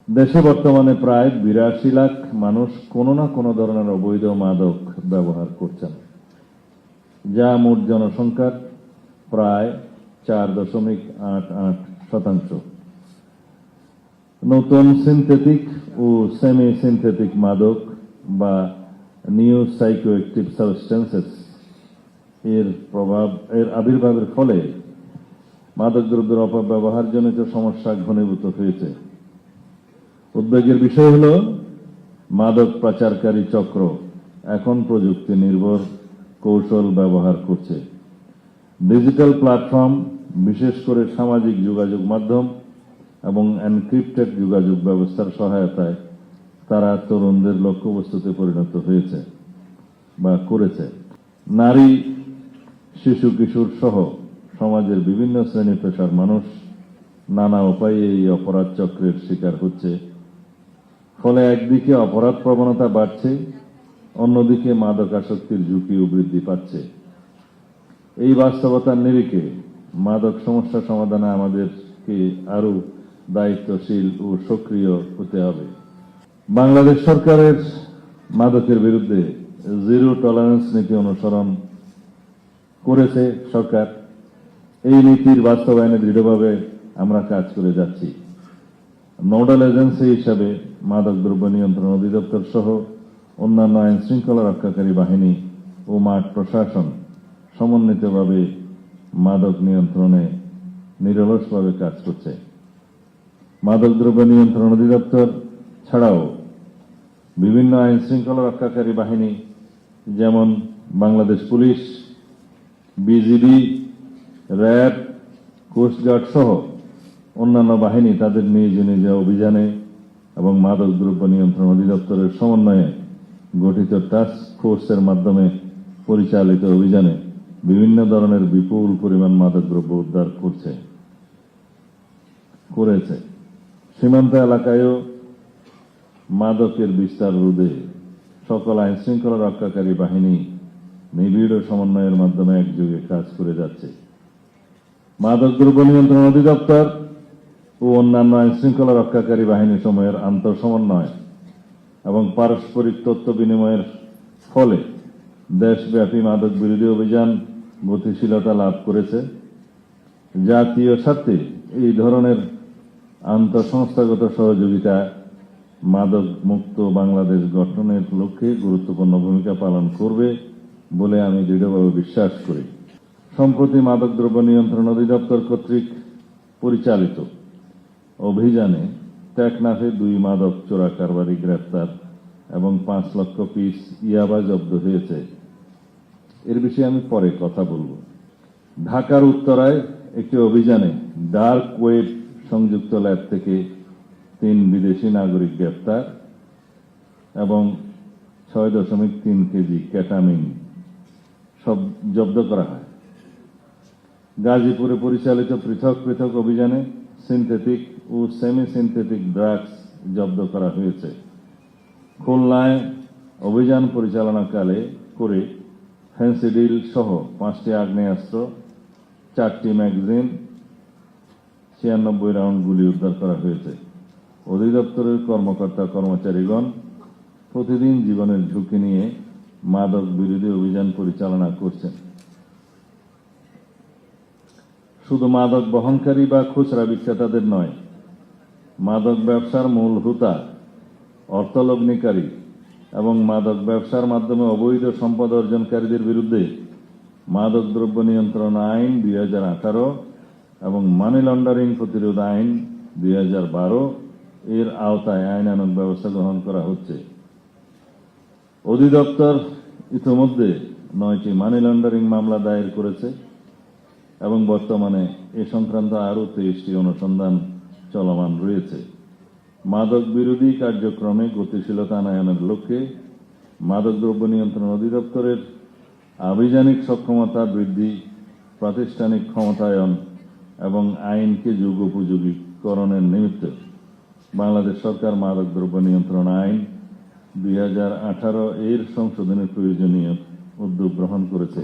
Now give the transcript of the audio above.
দেশে বর্তমানে প্রায় ৮২ লাখ মানুষ কোনো না কোনো ধরনের অবৈধ মাদক ব্যবহার করছেন, যা মোট জনসংখ্যার প্রায় 4.88%। নতুন সিনথেটিক ও সেমি সিনথেটিক মাদক বা নিউ সাইকোঅ্যাক্টিভ সাবস্টেন্সেস এর আবির্ভাবের ফলে মাদকদ্রব্যের অপব্যবহারজনিত সমস্যা ঘনীভূত হয়েছে। উদ্বেগের বিষয় হল মাদক পাচারকারী চক্র এখন প্রযুক্তি নির্ভর কৌশল ব্যবহার করছে। ডিজিটাল প্ল্যাটফর্ম, বিশেষ করে সামাজিক যোগাযোগ মাধ্যম এবং এনক্রিপ্টেড যোগাযোগ ব্যবস্থার সহায়তায় তারা তরুণদের লক্ষ্যবস্তুতে পরিণত হয়েছে বা করেছে। নারী, শিশু কিশোর সহ সমাজের বিভিন্ন শ্রেণী পেশার মানুষ নানা উপায়ে এই অপরাধ চক্রের শিকার হচ্ছে। ফলে একদিকে অপরাধ প্রবণতা বাড়ছে, অন্যদিকে মাদকাসক্তির ঝুঁকিও বৃদ্ধি পাচ্ছে। এই বাস্তবতার নিরিখে মাদক সমস্যা সমাধানে আমাদেরকে আরো দায়িত্বশীল ও সক্রিয় হতে হবে। বাংলাদেশ সরকারের মাদকের বিরুদ্ধে জিরো টলারেন্স নীতি অনুসরণ করেছে সরকার। এই নীতির বাস্তবায়নে দৃঢ়ভাবে আমরা কাজ করে যাচ্ছি। নোডাল এজেন্সি হিসাবে মাদকদ্রব্য নিয়ন্ত্রণ অধিদপ্তর সহ অন্যান্য আইন শৃঙ্খলা রক্ষাকারী বাহিনী ও মাঠ প্রশাসন সমন্বিতভাবে মাদক নিয়ন্ত্রণে নিরলসভাবে কাজ করছে। মাদকদ্রব্য নিয়ন্ত্রণ অধিদপ্তর ছাড়াও বিভিন্ন আইন শৃঙ্খলা রক্ষাকারী বাহিনী যেমন Bangladesh police, BGB, RAB, coast guard সহ অন্যান্য বাহিনী তাদের নিজ নিজ অভিযানে এবং মাদকদ্রব্য নিয়ন্ত্রণ অধিদপ্তরের সমন্বয়ে গঠিত টাস্ক ফোর্সের মাধ্যমে পরিচালিত অভিযানে বিভিন্ন ধরনের বিপুল পরিমাণ মাদকদ্রব্য উদ্ধার করেছে। সীমান্ত এলাকায়ও মাদকের বিস্তার রোধে সকল আইন শৃঙ্খলা রক্ষাকারী বাহিনী নিবিড় সমন্বয়ের মাধ্যমে একযোগে কাজ করে যাচ্ছে। মাদকদ্রব্য নিয়ন্ত্রণ অধিদপ্তর ও অন্যান্য আইন শৃঙ্খলা রক্ষাকারী বাহিনী সমূহের আন্তঃসমন্বয় এবং পারস্পরিক তথ্য বিনিময়ের ফলে দেশব্যাপী মাদক বিরোধী অভিযান গতিশীলতা লাভ করেছে। জাতীয় স্বার্থে এই ধরনের আন্তঃসংস্থাগত সহযোগিতা মাদক মুক্ত বাংলাদেশ গঠনের লক্ষ্যে গুরুত্বপূর্ণ ভূমিকা পালন করবে বলে আমি দৃঢ়ভাবে বিশ্বাস করি। সম্প্রতি মাদকদ্রব্য নিয়ন্ত্রণ অধিদপ্তর কর্তৃক পরিচালিত অভিযানে টেকনাফে 2 মাদক চোরা কারবারি গ্রেপ্তার এবং 5 লক্ষ পিস ইয়াবা জব্দ হয়েছে। এর বিষয়ে আমি পরে কথা বলব। ঢাকার উত্তরায় একটি অভিযানে ডার্ক ওয়েব সংযুক্ত ল্যাব থেকে 3 বিদেশি নাগরিক গ্রেপ্তার এবং 6.3 কেজি কেটামিন সব জব্দ করা হয়। গাজীপুরে পরিচালিত পৃথক পৃথক অভিযানে সিনথেটিক ও সেমি সিনথেটিক ড্রাগস জব্দ করা হয়েছে। খুলনায় অভিযান পরিচালনাকালে করে ফেন্সিডিল সহ 5টি আগ্নেয়াস্ত্র, 4টি ম্যাগাজিন, 96 রাউন্ড গুলি উদ্ধার করা হয়েছে। অধিদপ্তরের কর্মকর্তা কর্মচারীগণ প্রতিদিন জীবনের ঝুঁকি নিয়ে মাদক বিরোধী অভিযান পরিচালনা করছেন। শুধু মাদক বহনকারী বা খুচরা বিক্রেতাদের নয়, মাদক ব্যবসার মূল হোতা, অর্থলগ্নিকারী এবং মাদক ব্যবসার মাধ্যমে অবৈধ সম্পদ অর্জনকারীদের বিরুদ্ধে মাদকদ্রব্য নিয়ন্ত্রণ আইন 2018 এবং মানি লন্ডারিং প্রতিরোধ আইন 2012 এর আওতায় আইনানুগ ব্যবস্থা গ্রহণ করা হচ্ছে। অধিদপ্তর ইতিমধ্যে 9টি মানি লন্ডারিং মামলা দায়ের করেছে এবং বর্তমানে এ সংক্রান্ত আরও 23টি অনুসন্ধান চলমান রয়েছে। মাদক বিরোধী কার্যক্রমে গতিশীলতা আনয়নের লক্ষ্যে মাদকদ্রব্য নিয়ন্ত্রণ অধিদপ্তরের আভিযানিক সক্ষমতা বৃদ্ধি, প্রাতিষ্ঠানিক ক্ষমতায়ন এবং আইনকে যুগোপযোগীকরণের নিমিত্তে বাংলাদেশ সরকার মাদকদ্রব্য নিয়ন্ত্রণ আইন 2018 এর সংশোধনের প্রয়োজনীয় উদ্যোগ গ্রহণ করেছে।